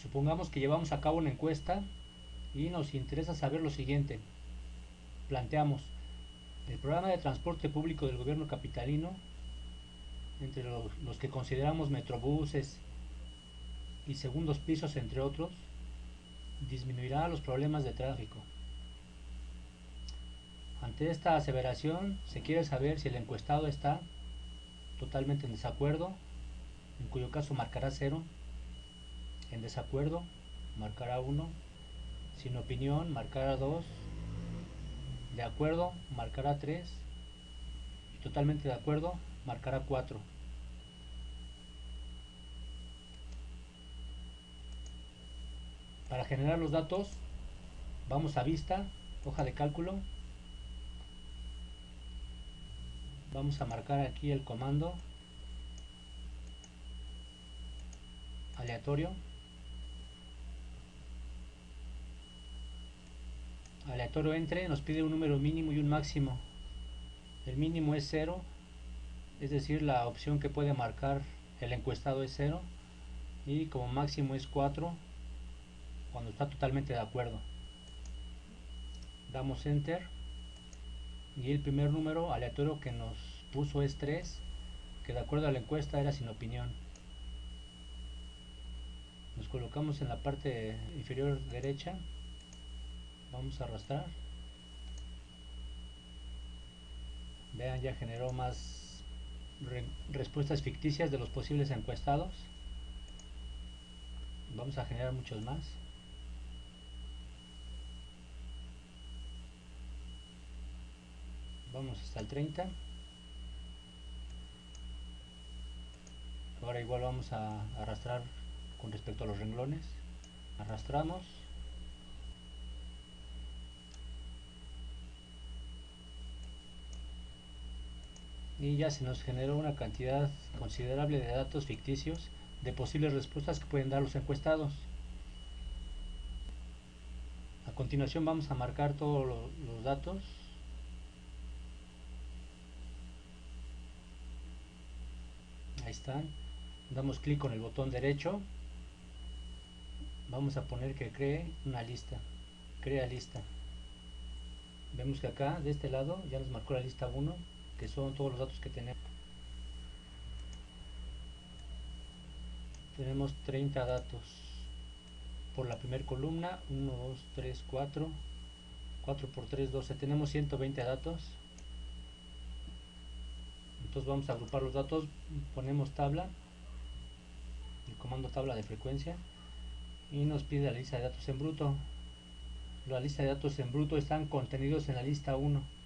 Supongamos que llevamos a cabo una encuesta y nos interesa saber lo siguiente. Planteamos el programa de transporte público del gobierno capitalino, entre los que consideramos metrobuses y segundos pisos, entre otros, disminuirá los problemas de tráfico. Ante esta aseveración, se quiere saber si el encuestado está totalmente en desacuerdo, en cuyo caso marcará 0, en desacuerdo marcará 1, sin opinión marcará 2, de acuerdo marcará 3 y totalmente de acuerdo marcará 4. Para generar los datos vamos a vista, hoja de cálculo, vamos a marcar aquí el comando aleatorio. Aleatorio entre nos pide un número mínimo y un máximo. El mínimo es 0, es decir, la opción que puede marcar el encuestado es 0, y como máximo es 4 cuando está totalmente de acuerdo. Damos enter y el primer número aleatorio que nos puso es 3, que de acuerdo a la encuesta era sin opinión. Nos colocamos en la parte inferior derecha, vamos a arrastrar. Vean, ya generó más respuestas ficticias de los posibles encuestados. Vamos a generar muchos más. Vamos hasta el 30. Ahora igual vamos a arrastrar con respecto a los renglones. Arrastramos. Y ya se nos generó una cantidad considerable de datos ficticios de posibles respuestas que pueden dar los encuestados. A continuación vamos a marcar todos los datos. Ahí están. Damos clic con el botón derecho. Vamos a poner que cree una lista. Crea lista. Vemos que acá de este lado ya nos marcó la lista 1, que son todos los datos que tenemos. Tenemos 30 datos por la primera columna. 1, 2, 3, 4. 4 por 3, 12. Tenemos 120 datos. Entonces vamos a agrupar los datos. Ponemos tabla, el comando tabla de frecuencia, y nos pide la lista de datos en bruto. La lista de datos en bruto están contenidos en la lista 1.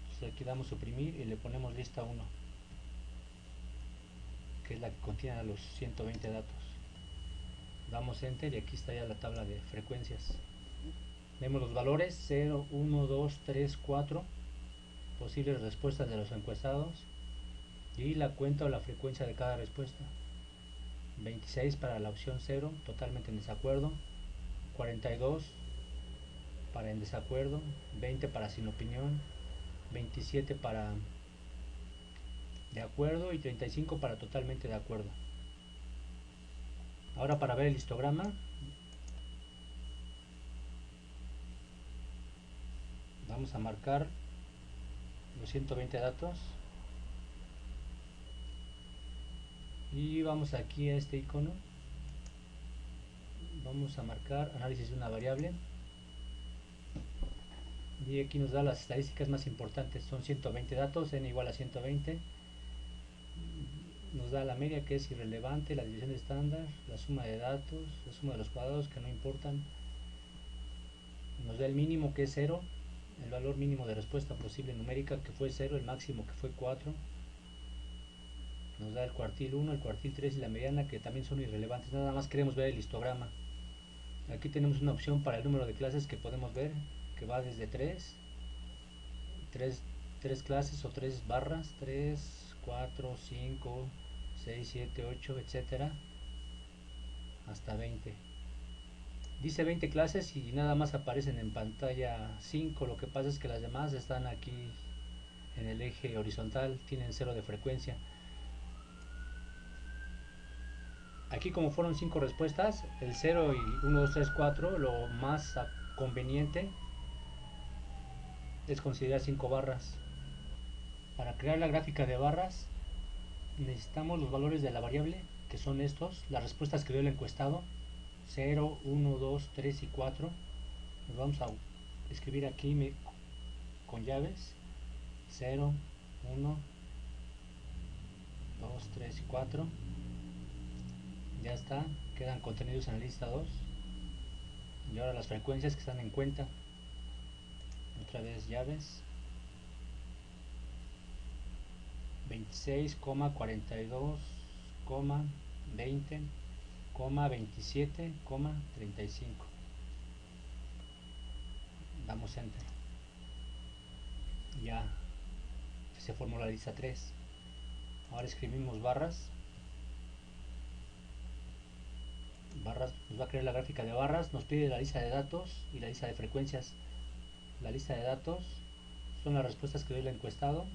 Entonces aquí damos suprimir y le ponemos lista 1, que es la que contiene los 120 datos. Damos enter y aquí está ya la tabla de frecuencias. Vemos los valores 0, 1, 2, 3, 4, posibles respuestas de los encuestados, y la cuenta o la frecuencia de cada respuesta. 26 para la opción 0, totalmente en desacuerdo. 42 para en desacuerdo. 20 para sin opinión. 27 para de acuerdo y 35 para totalmente de acuerdo. Ahora, para ver el histograma, vamos a marcar los 120 datos y vamos aquí a este icono. Vamos a marcar análisis de una variable y aquí nos da las estadísticas más importantes. Son 120 datos, n igual a 120. Nos da la media, que es irrelevante, la división estándar, la suma de datos, la suma de los cuadrados, que no importan. Nos da el mínimo, que es 0, el valor mínimo de respuesta posible numérica, que fue 0, el máximo, que fue 4. Nos da el cuartil 1, el cuartil 3 y la mediana, que también son irrelevantes. Nada más queremos ver el histograma. Aquí tenemos una opción para el número de clases que podemos ver, que va desde 3 clases o 3 barras, 3, 4, 5, 6, 7, 8, etcétera, hasta 20. Dice 20 clases y nada más aparecen en pantalla 5. Lo que pasa es que las demás están aquí en el eje horizontal, tienen 0 de frecuencia. Aquí como fueron 5 respuestas, el 0 y 1, 2, 3, 4, lo más conveniente es considerar 5 barras. Para crear la gráfica de barras necesitamos los valores de la variable, que son estos, las respuestas que dio el encuestado, 0, 1, 2, 3 y 4. Nos vamos a escribir aquí con llaves, 0, 1, 2, 3 y 4. Ya está, quedan contenidos en la lista 2. Y ahora las frecuencias que están en cuenta. Otra vez llaves, 26, 42, 20, 27, 35. Damos enter. Ya se formó la lista 3. Ahora escribimos barras. Nos va a crear la gráfica de barras. Nos pide la lista de datos y la lista de frecuencias. La lista de datos son las respuestas que dio el encuestado,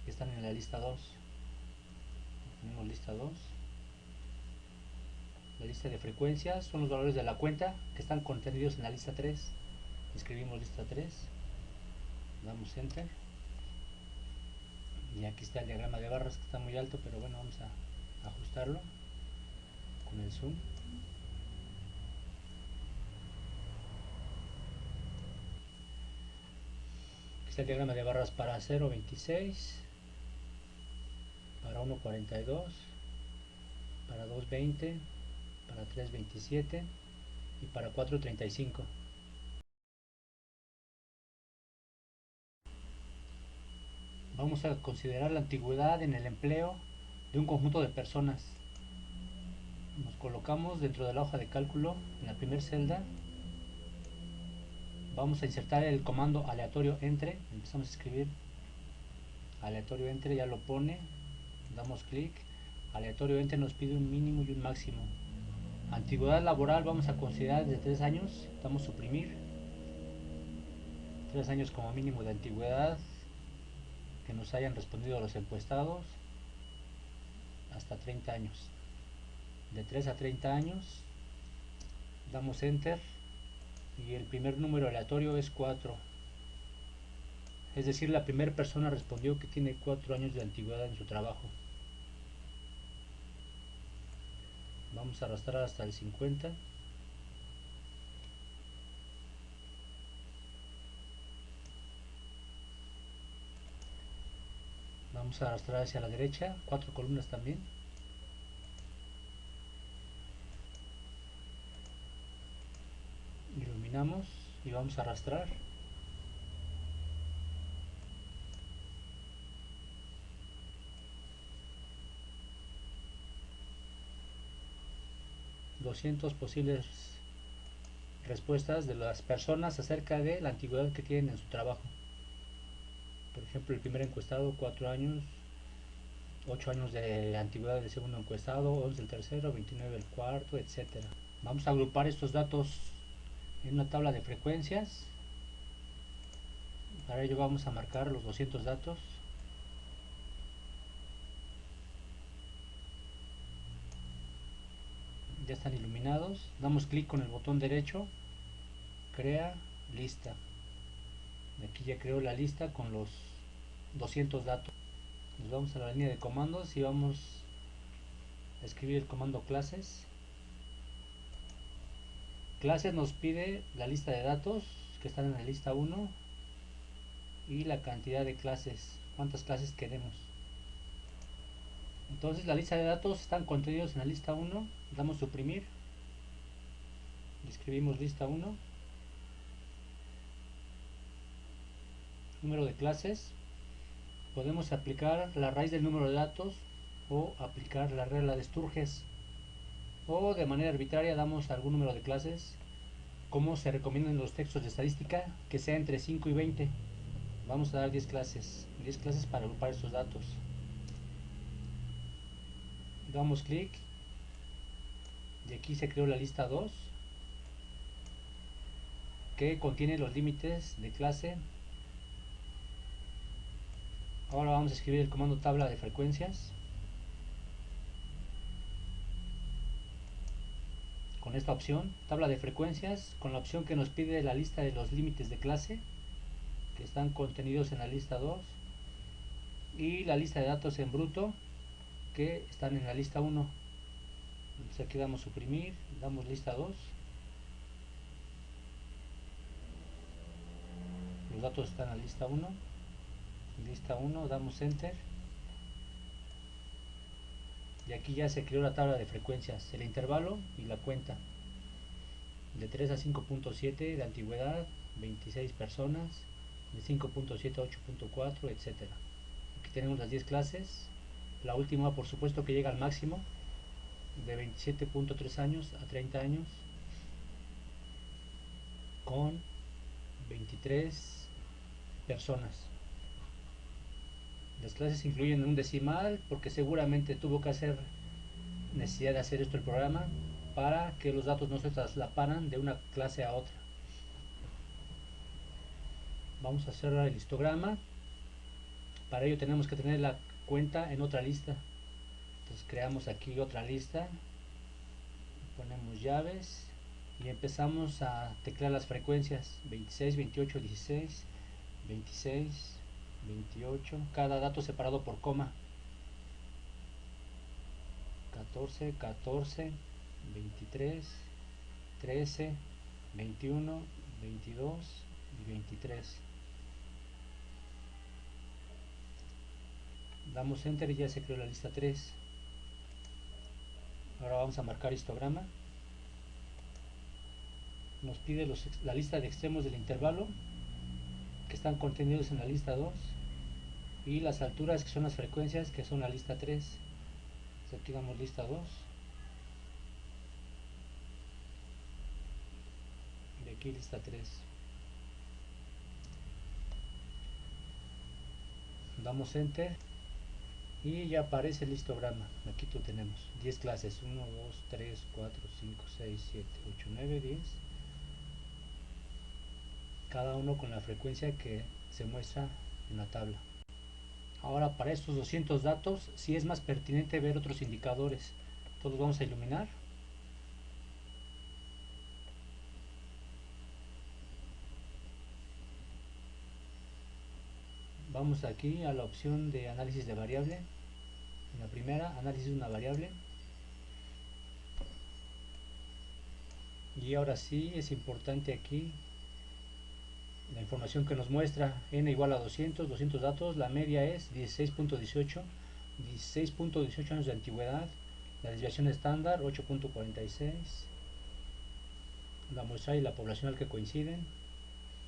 que están en la lista 2. Tenemos lista 2. La lista de frecuencias son los valores de la cuenta que están contenidos en la lista 3. Escribimos lista 3, damos enter. Y aquí está el diagrama de barras, que está muy alto, pero bueno, vamos a ajustarlo con el zoom. Aquí está el diagrama de barras para 0.26, para 1.42, para 2.20, para 3.27 y para 4.35. Vamos a considerar la antigüedad en el empleo de un conjunto de personas. Nos colocamos dentro de la hoja de cálculo en la primera celda. Vamos a insertar el comando aleatorio entre. Empezamos a escribir aleatorio entre, ya lo pone. Damos clic. Aleatorio entre nos pide un mínimo y un máximo. Antigüedad laboral vamos a considerar de 3 años. Damos suprimir. 3 años como mínimo de antigüedad que nos hayan respondido los encuestados. Hasta 30 años. De 3 a 30 años. Damos enter. Y el primer número aleatorio es 4. Es decir, la primera persona respondió que tiene 4 años de antigüedad en su trabajo. Vamos a arrastrar hasta el 50. Vamos a arrastrar hacia la derecha, 4 columnas también. Iluminamos y vamos a arrastrar. ...200 posibles respuestas de las personas acerca de la antigüedad que tienen en su trabajo. Por ejemplo, el primer encuestado, 4 años, 8 años de antigüedad del segundo encuestado, 11 el tercero, 29 el cuarto, etc. Vamos a agrupar estos datos en una tabla de frecuencias. Para ello vamos a marcar los 200 datos. Ya están iluminados. Damos clic con el botón derecho, crea lista. Aquí ya creo la lista con los 200 datos. Nos vamos a la línea de comandos y vamos a escribir el comando clases. Clases nos pide la lista de datos que están en la lista 1 y la cantidad de clases, cuántas clases queremos. Entonces la lista de datos están contenidos en la lista 1, damos suprimir, escribimos lista 1, número de clases, podemos aplicar la raíz del número de datos o aplicar la regla de Sturges, o de manera arbitraria damos algún número de clases, como se recomienda en los textos de estadística, que sea entre 5 y 20. Vamos a dar 10 clases para agrupar estos datos. Damos clic y aquí se creó la lista 2 que contiene los límites de clase. Ahora vamos a escribir el comando tabla de frecuencias. esta opción, tabla de frecuencias, con la opción que nos pide la lista de los límites de clase, que están contenidos en la lista 2, y la lista de datos en bruto, que están en la lista 1. Entonces aquí damos suprimir, damos lista 2, los datos están en la lista 1, damos enter, y aquí ya se creó la tabla de frecuencias, el intervalo y la cuenta, de 3 a 5.7 de antigüedad, 26 personas, de 5.7 a 8.4, etcétera. Aquí tenemos las 10 clases, la última por supuesto que llega al máximo, de 27.3 años a 30 años, con 23 personas. Las clases incluyen un decimal porque seguramente tuvo que hacer necesidad de hacer esto el programa para que los datos no se traslaparan de una clase a otra. Vamos a hacer el histograma. Para ello tenemos que tener la cuenta en otra lista. Entonces creamos aquí otra lista, ponemos llaves y empezamos a teclear las frecuencias 26, 28, 16, 26, 28, cada dato separado por coma, 14, 14, 23, 13, 21, 22 y 23. Damos enter y ya se creó la lista 3. Ahora vamos a marcar histograma. Nos pide la lista de extremos del intervalo, que están contenidos en la lista 2, y las alturas, que son las frecuencias, que son la lista 3. Entonces aquí damos lista 2, y aquí lista 3. Damos enter y ya aparece el histograma. Aquí lo tenemos, 10 clases, 1, 2, 3, 4, 5, 6, 7, 8, 9, 10, cada uno con la frecuencia que se muestra en la tabla. Ahora para estos 200 datos sí es más pertinente ver otros indicadores. Todos vamos a iluminar. Vamos aquí a la opción de análisis de variable. En la primera, análisis de una variable. Y ahora sí es importante aquí la información que nos muestra n igual a 200, 200 datos, la media es 16.18, 16.18 años de antigüedad, la desviación estándar 8.46, la muestra y la poblacional que coinciden,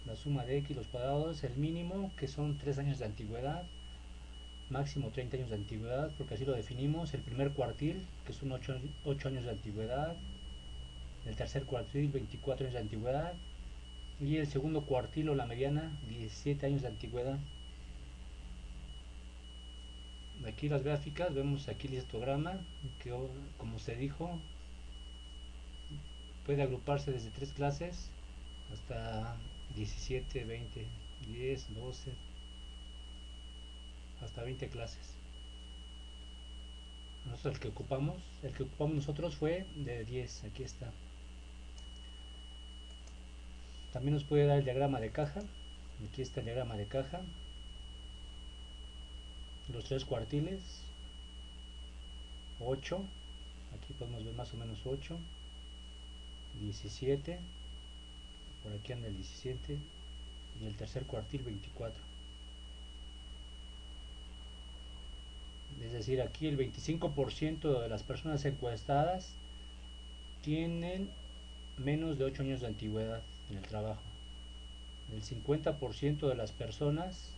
la suma de x, los cuadrados, el mínimo que son 3 años de antigüedad, máximo 30 años de antigüedad, porque así lo definimos, el primer cuartil que son 8 años de antigüedad, el tercer cuartil 24 años de antigüedad, y el segundo cuartil o la mediana 17 años de antigüedad. Aquí las gráficas, vemos aquí el histograma que, como se dijo, puede agruparse desde 3 clases hasta 17, 20, 10, 12, hasta 20 clases. Nosotros el que ocupamos nosotros fue de 10, aquí está. También nos puede dar el diagrama de caja. Aquí está el diagrama de caja, los 3 cuartiles, 8, aquí podemos ver más o menos 8, 17, por aquí anda el 17, y el tercer cuartil 24. Es decir, aquí el 25% de las personas encuestadas tienen menos de 8 años de antigüedad en el trabajo. El 50% de las personas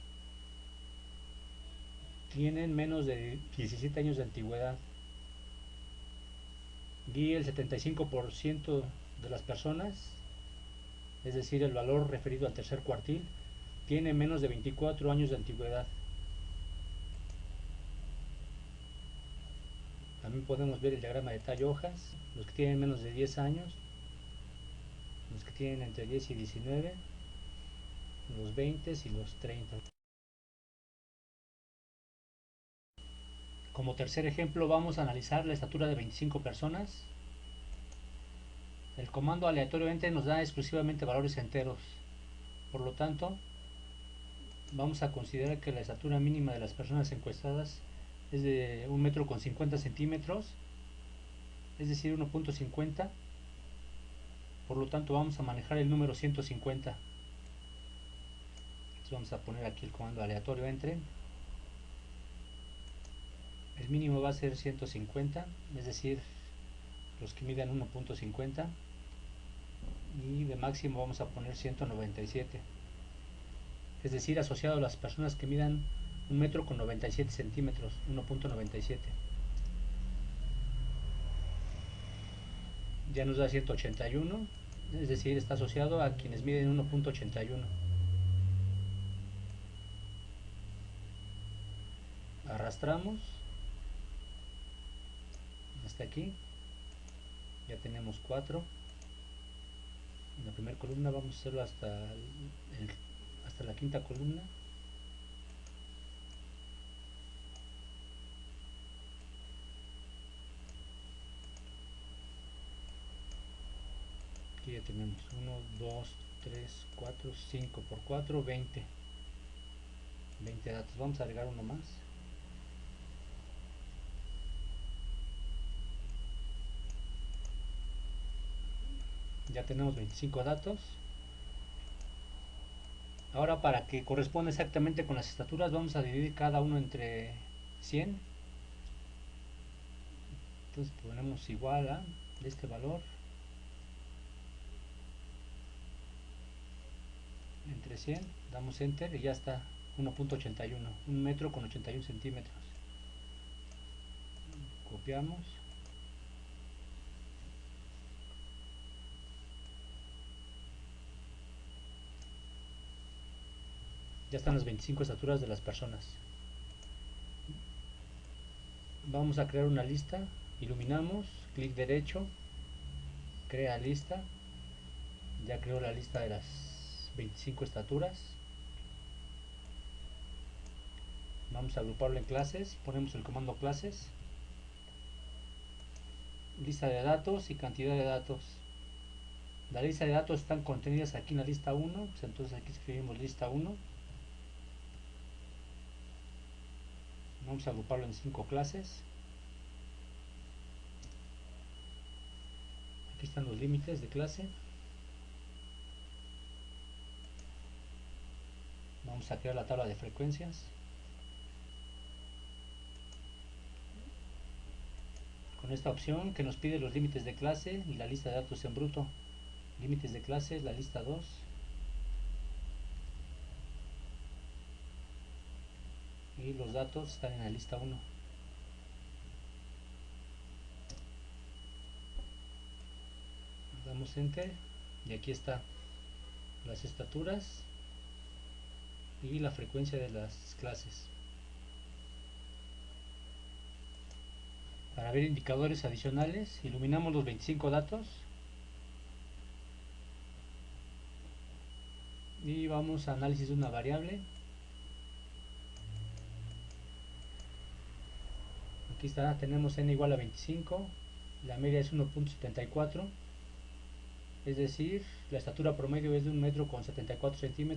tienen menos de 17 años de antigüedad. Y el 75% de las personas, es decir, el valor referido al tercer cuartil, tiene menos de 24 años de antigüedad. También podemos ver el diagrama de tallo hojas, los que tienen menos de 10 años, los que tienen entre 10 y 19, los 20 y los 30. Como tercer ejemplo vamos a analizar la estatura de 25 personas. El comando aleatorio enter nos da exclusivamente valores enteros. Por lo tanto, vamos a considerar que la estatura mínima de las personas encuestadas es de 1,50 m, es decir, 1,50. Por lo tanto, vamos a manejar el número 150. Entonces vamos a poner aquí el comando aleatorio entre. El mínimo va a ser 150, es decir, los que midan 1,50. Y de máximo vamos a poner 197. Es decir, asociado a las personas que midan 1,97 m, 1,97. Ya nos da 181, es decir, está asociado a quienes miden 1,81. Arrastramos hasta aquí, ya tenemos 4. En la primera columna vamos a hacerlo hasta la quinta columna. Aquí ya tenemos 1, 2, 3, 4, 5 por 4, 20 datos. Vamos a agregar uno más. Ya tenemos 25 datos. Ahora, para que corresponda exactamente con las estaturas, vamos a dividir cada uno entre 100. Entonces ponemos igual a de este valor entre 100, damos enter y ya está. 1,81, 1 m con 81 centímetros. Copiamos. Ya están las 25 estaturas de las personas. Vamos a crear una lista. Iluminamos, clic derecho, crea lista. Ya creo la lista de las 25 estaturas. Vamos a agruparlo en clases. Ponemos el comando clases, lista de datos y cantidad de datos. La lista de datos están contenidas aquí en la lista 1, pues entonces aquí escribimos lista 1. Vamos a agruparlo en 5 clases. Aquí están los límites de clase. Vamos a crear la tabla de frecuencias. Con esta opción que nos pide los límites de clase y la lista de datos en bruto. Límites de clase, la lista 2. Y los datos están en la lista 1. Damos enter y aquí está las estaturas y la frecuencia de las clases. Para ver indicadores adicionales, iluminamos los 25 datos y vamos a análisis de una variable. Aquí está, tenemos n igual a 25, la media es 1,74, es decir, la estatura promedio es de 1,74 m,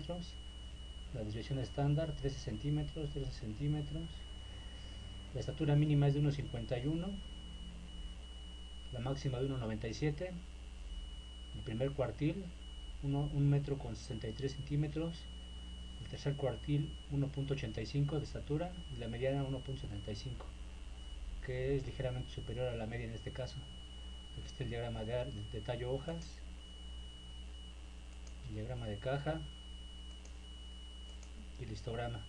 la desviación estándar 13 centímetros, la estatura mínima es de 1,51, la máxima de 1,97, el primer cuartil 1,63 m, el tercer cuartil 1,85 de estatura y la mediana 1,75, que es ligeramente superior a la media en este caso. Aquí está el diagrama de tallo hojas, el diagrama de caja y el histograma.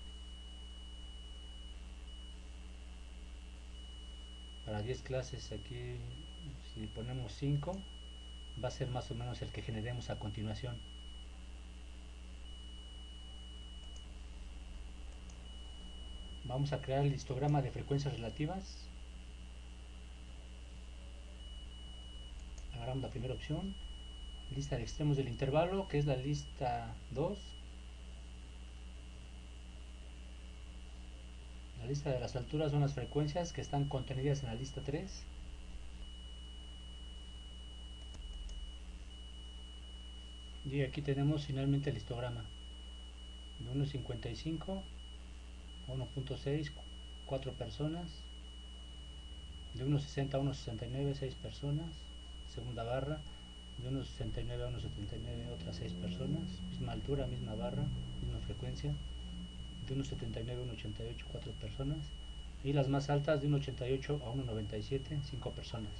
Para 10 clases, aquí si ponemos 5 va a ser más o menos el que generemos a continuación. Vamos a crear el histograma de frecuencias relativas. Agarramos la primera opción, lista de extremos del intervalo, que es la lista 2. La lista de las alturas son las frecuencias que están contenidas en la lista 3. Y aquí tenemos finalmente el histograma de 1.55 a 1.6, 4 personas, de 1.60 a 1.69, 6 personas, segunda barra, de 1.69 a 1.79 otras 6 personas, misma altura, misma barra, misma frecuencia, de 1.79 a 1.88, 4 personas, y las más altas de 1.88 a 1.97, 5 personas.